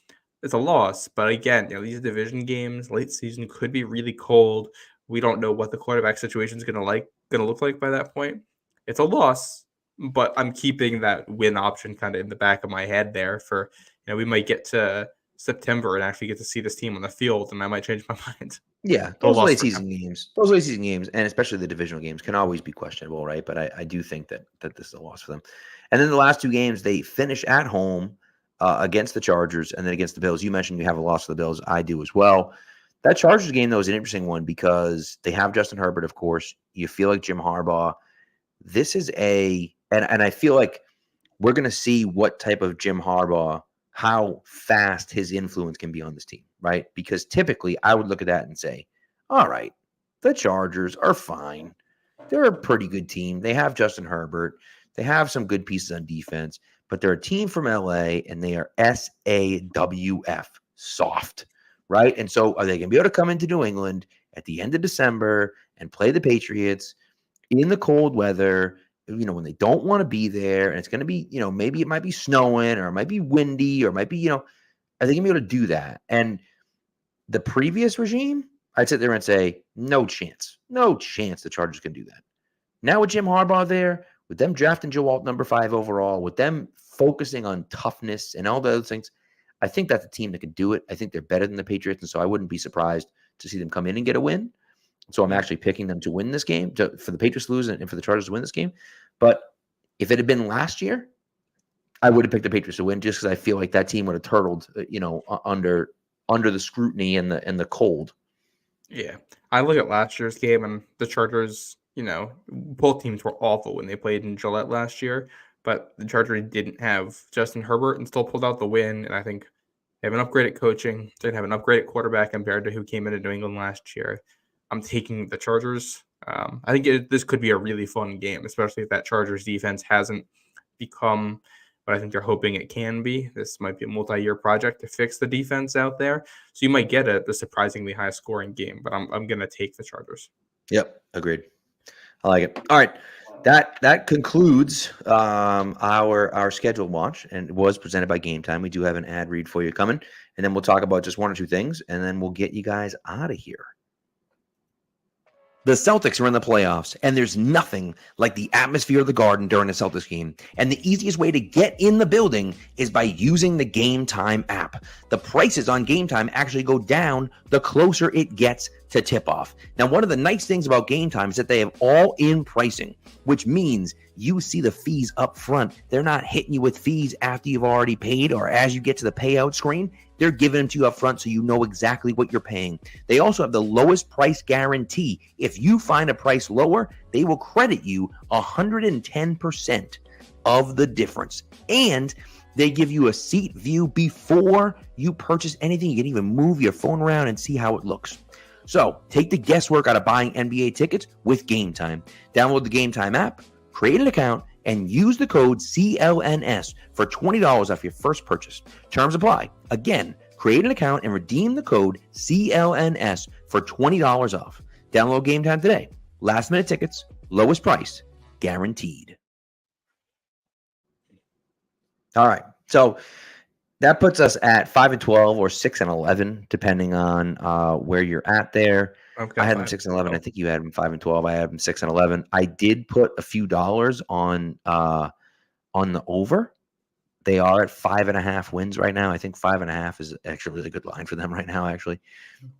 it's a loss. But again, these division games, late season, could be really cold. We don't know what the quarterback situation is going to look like by that point. It's a loss, but I'm keeping that win option kind of in the back of my head there for, we might get to September and actually get to see this team on the field, and I might change my mind. Yeah, those late season games, and especially the divisional games can always be questionable, right? But I do think that this is a loss for them. And then the last 2 games, they finish at home against the Chargers and then against the Bills. You mentioned you have a loss to the Bills. I do as well. That Chargers game, though, is an interesting one because they have Justin Herbert, of course. You feel like Jim Harbaugh. This is and I feel like we're going to see what type of Jim Harbaugh, how fast his influence can be on this team, right? Because typically I would look at that and say, all right, the Chargers are fine. They're a pretty good team. They have Justin Herbert. They have some good pieces on defense, but they're a team from LA and they are SAWF, soft, right? And so are they going to be able to come into New England at the end of December and play the Patriots in the cold weather, when they don't want to be there and it's going to be, maybe it might be snowing or it might be windy or it might be, are they going to be able to do that? And the previous regime, I'd sit there and say, no chance the Chargers can do that. Now with Jim Harbaugh there, with them drafting Joe Alt number 5 overall, with them focusing on toughness and all the other things, I think that's a team that can do it. I think they're better than the Patriots, and so I wouldn't be surprised to see them come in and get a win. So I'm actually picking them to win this game, for the Patriots to lose and for the Chargers to win this game. But if it had been last year, I would have picked the Patriots to win just because I feel like that team would have turtled, under the scrutiny and the cold. Yeah. I look at last year's game and the Chargers, both teams were awful when they played in Gillette last year, but the Chargers didn't have Justin Herbert and still pulled out the win. And I think they have an upgraded coaching. They're going to have an upgraded quarterback compared to who came into New England last year. I'm taking the Chargers. I think this could be a really fun game, especially if that Chargers defense hasn't become what I think they're hoping it can be. This might be a multi-year project to fix the defense out there. So you might get a surprisingly high-scoring game, but I'm going to take the Chargers. Yep, agreed. I like it. All right, that concludes our scheduled watch, and it was presented by Game Time. We do have an ad read for you coming, and then we'll talk about just one or two things, and then we'll get you guys out of here. The Celtics are in the playoffs, and there's nothing like the atmosphere of the Garden during a Celtics game. And the easiest way to get in the building is by using the Game Time app. The prices on Game Time actually go down the closer it gets to tip-off. Now, one of the nice things about Game Time is that they have all-in pricing, which means you see the fees up front. They're not hitting you with fees after you've already paid or as you get to the payout screen. They're giving them to you up front so you know exactly what you're paying. They also have the lowest price guarantee. If you find a price lower, they will credit you 110% of the difference. And they give you a seat view before you purchase anything. You can even move your phone around and see how it looks. So take the guesswork out of buying NBA tickets with Game Time. Download the Game Time app, create an account, and use the code CLNS for $20 off your first purchase. Terms apply. Again, create an account and redeem the code CLNS for $20 off. Download Game Time today. Last minute tickets, lowest price, guaranteed. All right. So that puts us at 5-12 or 6-11, depending on where you're at there. I had them 6-11. I think you had them 5-12. I had them 6-11. I did put a few dollars on the over. They are at 5.5 wins right now. I think 5.5 is actually a really good line for them right now. Actually,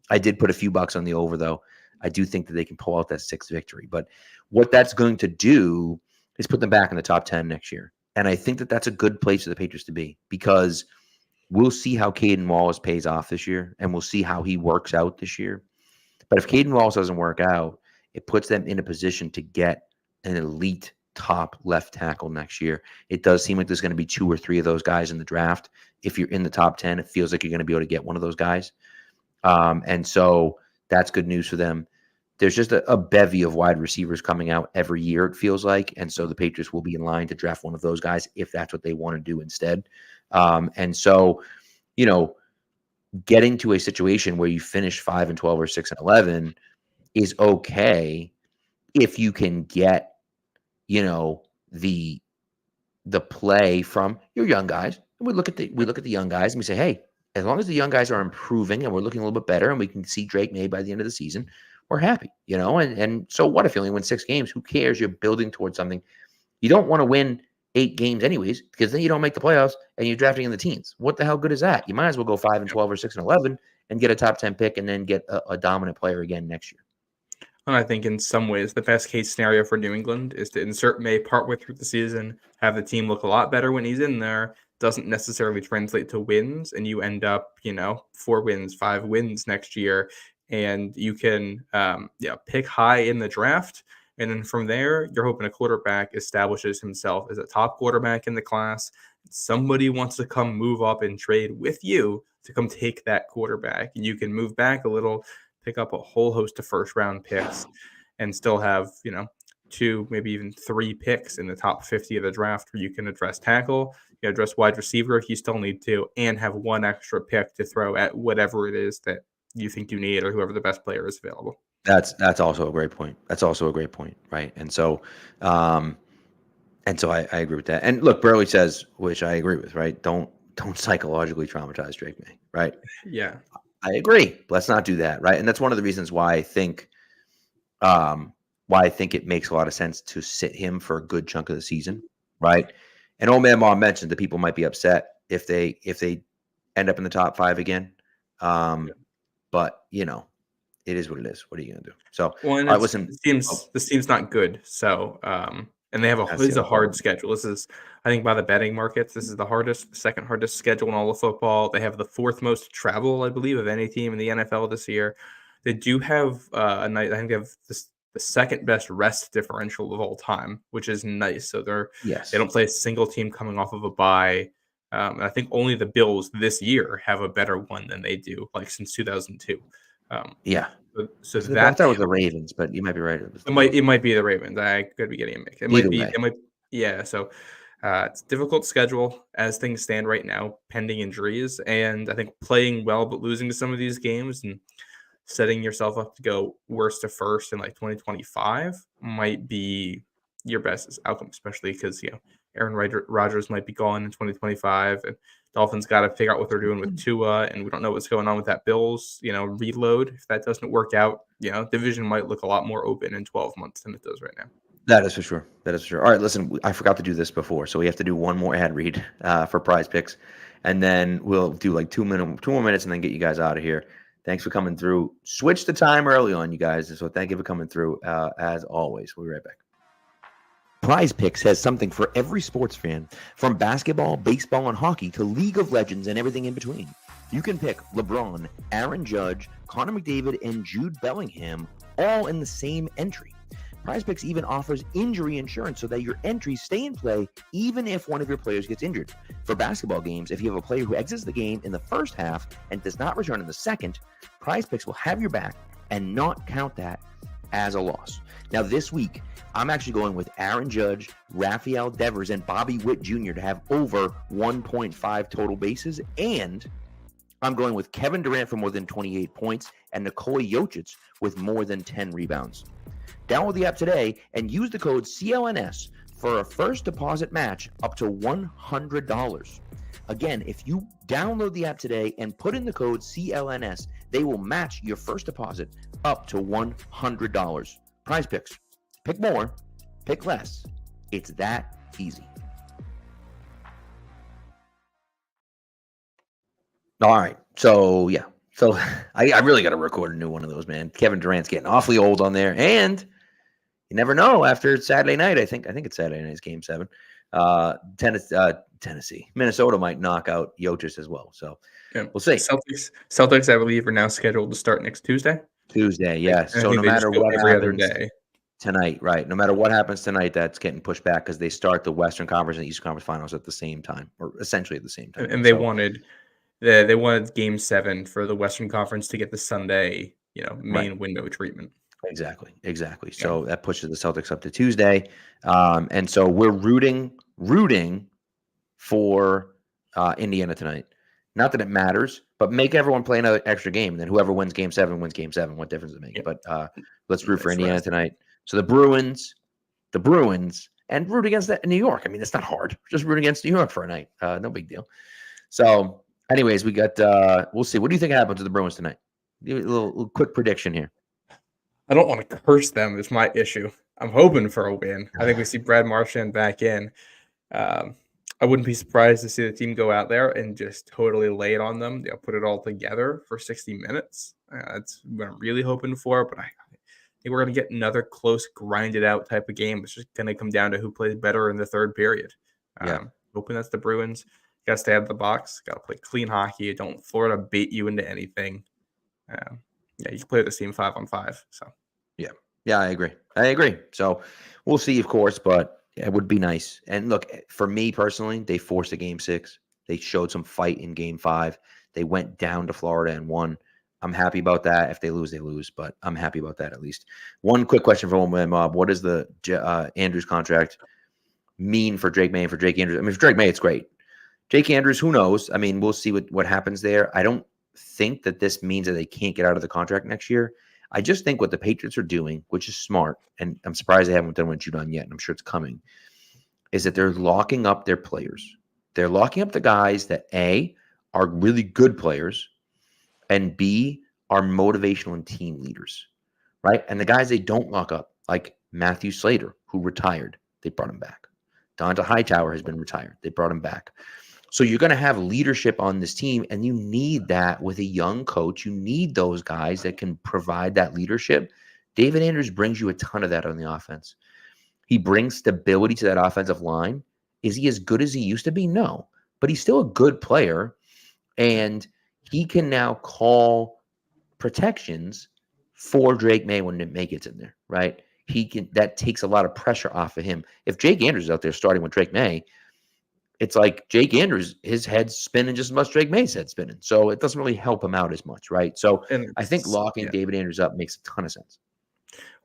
I did put a few bucks on the over though. I do think that they can pull out that 6th victory. But what that's going to do is put them back in the top 10 next year. And I think that that's a good place for the Patriots to be because we'll see how Caden Wallace pays off this year, and we'll see how he works out this year. But if Caden Wallace doesn't work out, it puts them in a position to get an elite top left tackle next year. It does seem like there's going to be 2 or 3 of those guys in the draft. If you're in the top 10, it feels like you're going to be able to get one of those guys. And so that's good news for them. There's just a bevy of wide receivers coming out every year, it feels like. And so the Patriots will be in line to draft one of those guys if that's what they want to do instead. And so, getting to a situation where you finish 5-12 or 6-11 is okay if you can get, the play from your young guys. And we look at the young guys and we say, hey, as long as the young guys are improving and we're looking a little bit better and we can see Drake May by the end of the season, we're happy, and so what if you only win 6 games? Who cares? You're building towards something. You don't want to win 8 games anyways, because then you don't make the playoffs and you're drafting in the teens. What the hell good is that? You might as well go 5-12 or 6-11 and get a top 10 pick and then get a dominant player again next year. And I think in some ways, the best case scenario for New England is to insert May partway through the season, have the team look a lot better when he's in there, doesn't necessarily translate to wins, and you end up, 4 wins, 5 wins next year, and you can pick high in the draft. And then from there, you're hoping a quarterback establishes himself as a top quarterback in the class. Somebody wants to come move up and trade with you to come take that quarterback. And you can move back a little, pick up a whole host of first-round picks, and still have, 2, maybe even 3 picks in the top 50 of the draft where you can address tackle, you address wide receiver if you still need to, and have 1 extra pick to throw at whatever it is that you think you need or whoever the best player is available. That's also a great point. Right? And so I agree with that. And look, Burley says, which I agree with, right? Don't psychologically traumatize Drake May, right? Yeah. I agree. Let's not do that, right? And that's one of the reasons why I think it makes a lot of sense to sit him for a good chunk of the season, right? And Old Man Mom mentioned that people might be upset if they end up in the top 5 again. But it is what it is. What are you gonna do? So, listen. This team's not good. So, and they have a hard schedule. This is, I think, by the betting markets, this is the second hardest schedule in all of football. They have the 4th most travel, I believe, of any team in the NFL this year. They do have I think they have the second best rest differential of all time, which is nice. So they don't play a single team coming off of a bye. And I think only the Bills this year have a better one than they do, like since 2002. Yeah. So that was the Ravens, but you might be right. It might be the Ravens. I could be getting a mix. It might be. Yeah. So it's a difficult schedule as things stand right now, pending injuries, and I think playing well but losing to some of these games, and setting yourself up to go worst to first in like 2025 might be your best outcome, especially because Aaron Rodgers might be gone in 2025, and Dolphins got to figure out what they're doing with Tua, and we don't know what's going on with that Bills reload. If that doesn't work out, division might look a lot more open in 12 months than it does right now. That is for sure. That is for sure. All right, listen, I forgot to do this before, so we have to do one more ad read for Prize Picks, and then we'll do like 2 more minutes, and then get you guys out of here. Thanks for coming through. Switch the time early on, you guys, so thank you for coming through. As always, we'll be right back. Prize Picks has something for every sports fan, from basketball, baseball, and hockey to League of Legends and everything in between. You can pick LeBron, Aaron Judge, Connor McDavid, and Jude Bellingham all in the same entry. Prize Picks even offers injury insurance so that your entries stay in play even if one of your players gets injured. For basketball games, if you have a player who exits the game in the first half and does not return in the second, Prize Picks will have your back and not count that as a loss. Now this week, I'm actually going with Aaron Judge, Rafael Devers, and Bobby Witt Jr. to have over 1.5 total bases, and I'm going with Kevin Durant for more than 28 points and Nikola Jokic with more than 10 rebounds. Download the app today and use the code CLNS for a first deposit match up to $100. Again, if you download the app today and put in the code CLNS, they will match your first deposit up to $100. Prize Picks. Pick more, pick less. It's that easy. All right. So, yeah. So, I really got to record a new one of those, man. Kevin Durant's getting awfully old on there. And you never know after Saturday night. I think it's Saturday night's game 7. Tennessee. Minnesota might knock out Jokic as well. So, we'll see. Celtics, I believe, are now scheduled to start next Tuesday. Tuesday, yes. So, no matter what happens tonight, right? No matter what happens tonight, that's getting pushed back because they start the Western Conference and Eastern Conference finals at the same time, or essentially at the same time. And they wanted Game 7 for the Western Conference to get the Sunday, main window treatment. Exactly. So that pushes the Celtics up to Tuesday, and so we're rooting for Indiana tonight. Not that it matters, but make everyone play another extra game, and then whoever wins Game 7 wins Game 7. What difference does it make? Yep. But let's root for Indiana tonight. So the Bruins, and root against New York. I mean, it's not hard. Just root against New York for a night. No big deal. So, anyways, we got. We'll see. What do you think happens to the Bruins tonight? Give a little quick prediction here. I don't want to curse them. It's my issue. I'm hoping for a win. I think we see Brad Marchand back in. I wouldn't be surprised to see the team go out there and just totally lay it on them. They'll put it all together for 60 minutes. That's what I'm really hoping for. But I think we're going to get another close, grinded out type of game. It's just going to come down to who plays better in the third period. Hoping that's the Bruins. Got to stay out of the box. Got to play clean hockey. Don't let Florida bait you into anything. You can play this team 5-on-5. So yeah, I agree. So we'll see, of course, but it would be nice. And look, for me personally, they forced a Game 6. They showed some fight in Game 5. They went down to Florida and won. I'm happy about that. If they lose, they lose, but I'm happy about that at least. One quick question for One Man Mob: what does the Andrews contract mean for Drake May and for Jake Andrews? I mean, for Drake May, it's great. Jake Andrews, who knows? I mean, we'll see what happens there. I don't think that this means that they can't get out of the contract next year. I just think what the Patriots are doing, which is smart, and I'm surprised they haven't done what you've done yet, and I'm sure it's coming, is that they're locking up their players. They're locking up the guys that, A, are really good players, and B, are motivational and team leaders, right? And the guys they don't lock up, like Matthew Slater, who retired, they brought him back. Donta Hightower has been retired. They brought him back. So you're going to have leadership on this team, and you need that with a young coach. You need those guys that can provide that leadership. David Andrews brings you a ton of that on the offense. He brings stability to that offensive line. Is he as good as he used to be? No, but he's still a good player, and he can now call protections for Drake May when May gets in there, right? That takes a lot of pressure off of him. If Jake Andrews is out there starting with Drake May, it's like Jake Andrews, his head's spinning just as much as Drake May's head spinning. So it doesn't really help him out as much, right? So I think locking David Andrews up makes a ton of sense.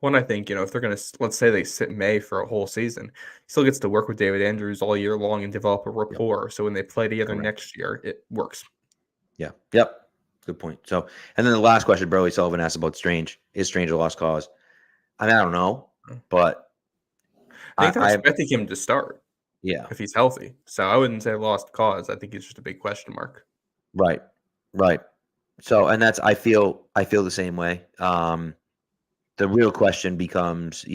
Well, I think, if they're going to, let's say they sit May for a whole season, he still gets to work with David Andrews all year long and develop a rapport. Yep. So when they play together next year, it works. Yeah. Yep. good point. So, and then the last question, Burley Sullivan asked about Strange. Is Strange a lost cause? I mean, I don't know, but I think they're I expecting him to start yeah, if he's healthy. So I wouldn't say lost cause. I think it's just a big question mark. right, right. So, and that's I feel the same way. The real question becomes,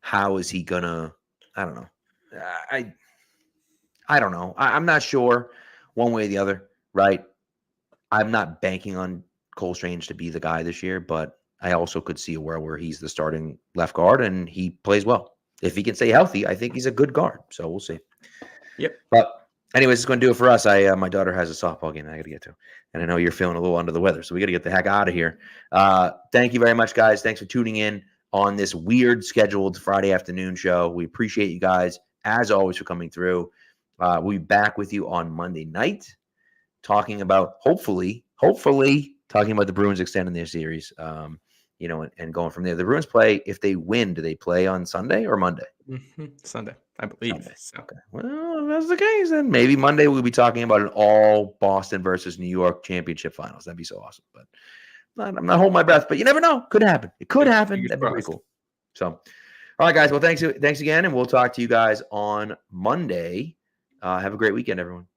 how is he gonna? I don't know. I don't know. I'm not sure one way or the other. Right. I'm not banking on Cole Strange to be the guy this year, but I also could see a world where he's the starting left guard and he plays well. If he can stay healthy, I think he's a good guard. So we'll see. Yep. But anyways, it's going to do it for us. My daughter has a softball game I got to get to, and I know you're feeling a little under the weather, so we got to get the heck out of here. Thank you very much, guys. Thanks for tuning in on this weird scheduled Friday afternoon show. We appreciate you guys as always for coming through. We'll be back with you on Monday night, talking about hopefully talking about the Bruins extending their series. And going from there. The Bruins play, if they win, do they play on Sunday or Monday? Sunday, I believe. Sunday. So. Okay. Well, if that's the case, then maybe Monday we'll be talking about an all Boston versus New York championship finals. That'd be so awesome. But I'm not holding my breath, but you never know. Could happen. It could happen. That'd be pretty cool. So, all right, guys. Well, thanks again, and we'll talk to you guys on Monday. Have a great weekend, everyone.